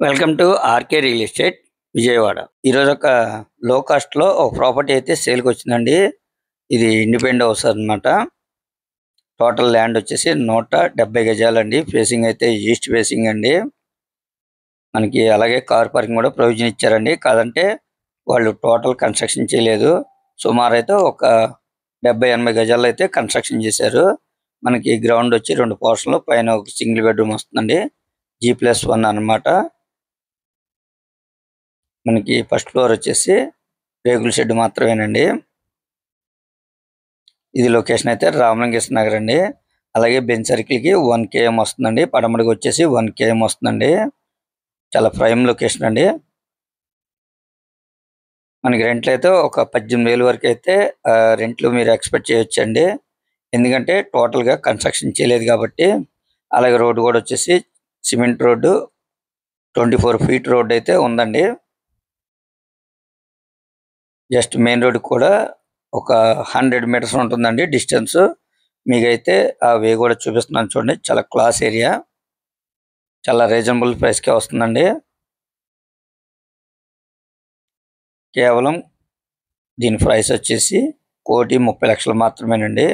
Welcome to RK real estate Vijayawada. ఈరోజు ఒక లో కాస్ట్లో ఒక ప్రాపర్టీ అయితే సేల్కి వచ్చిందండి. ఇది ఇండిపెండెంట్ హౌస్ అన్నమాట. టోటల్ ల్యాండ్ వచ్చేసి 170 గజాలండి. ఫేసింగ్ అయితే ఈస్ట్ ఫేసింగ్ అండి. మనకి అలాగే కార్ పార్కింగ్ కూడా ప్రొవిజన్ ఇచ్చారండి. కాదంటే వాళ్ళు టోటల్ కన్స్ట్రక్షన్ చేయలేదు. సుమారు అయితే ఒక 70-80 గజాల్లో అయితే కన్స్ట్రక్షన్ చేశారు. మనకి గ్రౌండ్ వచ్చి 2 పోర్షన్లు, పైన ఒక సింగిల్ బెడ్రూమ్ వస్తుందండి. G+1 అన్నమాట. మనకి ఫస్ట్ ఫ్లోర్ వచ్చేసి రేకుల షెడ్ మాత్రమేనండి. ఇది లొకేషన్ అయితే రామలింగేశ్వర నగర్ అండి. అలాగే బెంచ్ సర్కిల్కి 1 km వస్తుందండి. పడమడికి వచ్చేసి 1 km వస్తుందండి. చాలా ప్రైమ్ లొకేషన్ అండి. మనకి రెంట్లు అయితే ఒక 18,000 వరకు అయితే రెంట్లు మీరు ఎక్స్పెక్ట్ చేయొచ్చండి. ఎందుకంటే టోటల్గా కన్స్ట్రక్షన్ చేయలేదు కాబట్టి. అలాగే రోడ్డు కూడా వచ్చేసి సిమెంట్ రోడ్డు, 24 feet రోడ్డు అయితే ఉందండి. జస్ట్ మెయిన్ రోడ్ కూడా ఒక 100 meters ఉంటుందండి డిస్టెన్స్. మీకైతే ఆ వే కూడా చూపిస్తున్నాను చూడండి. చాలా క్లాస్ ఏరియా, చాలా రీజనబుల్ ప్రైస్కే వస్తుందండి. కేవలం దీని ప్రైస్ వచ్చేసి 1,30,00,000 మాత్రమేనండి.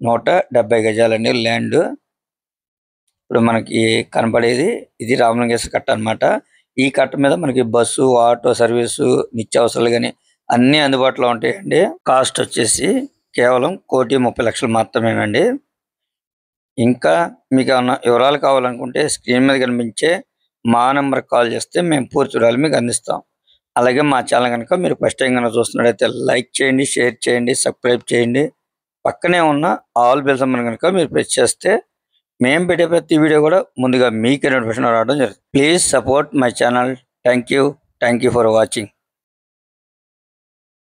170 గజాలండి ల్యాండ్. ఇప్పుడు మనకి కనపడేది ఇది రామలింగేశ్వర కట్ట అనమాట. ఈ కట్ట మీద మనకి బస్సు, ఆటో సర్వీసు, నిత్యావసరాలు కానీ అన్నీ అందుబాటులో ఉంటాయండి. కాస్ట్ వచ్చేసి కేవలం 1,30,00,000 మాత్రమేనండి. ఇంకా మీకు ఏమన్నా వివరాలు కావాలనుకుంటే స్క్రీన్ మీద కనిపించే మా నెంబర్కి కాల్ చేస్తే మేము పూర్తి వివరాలు మీకు అందిస్తాం. అలాగే మా ఛానల్ కనుక మీరు ఫస్ట్ టైం కనుక చూస్తున్నట్టయితే లైక్ చేయండి, షేర్ చేయండి, సబ్స్క్రైబ్ చేయండి. పక్కనే ఉన్న ఆల్ బెల్ సింబల్ కనుక మీరు ప్రెస్ చేస్తే మేము పెట్టే ప్రతి వీడియో కూడా ముందుగా మీకే నోటిఫికేషన్ రావడం జరుగుతుంది. Please support my channel. Thank you for watching.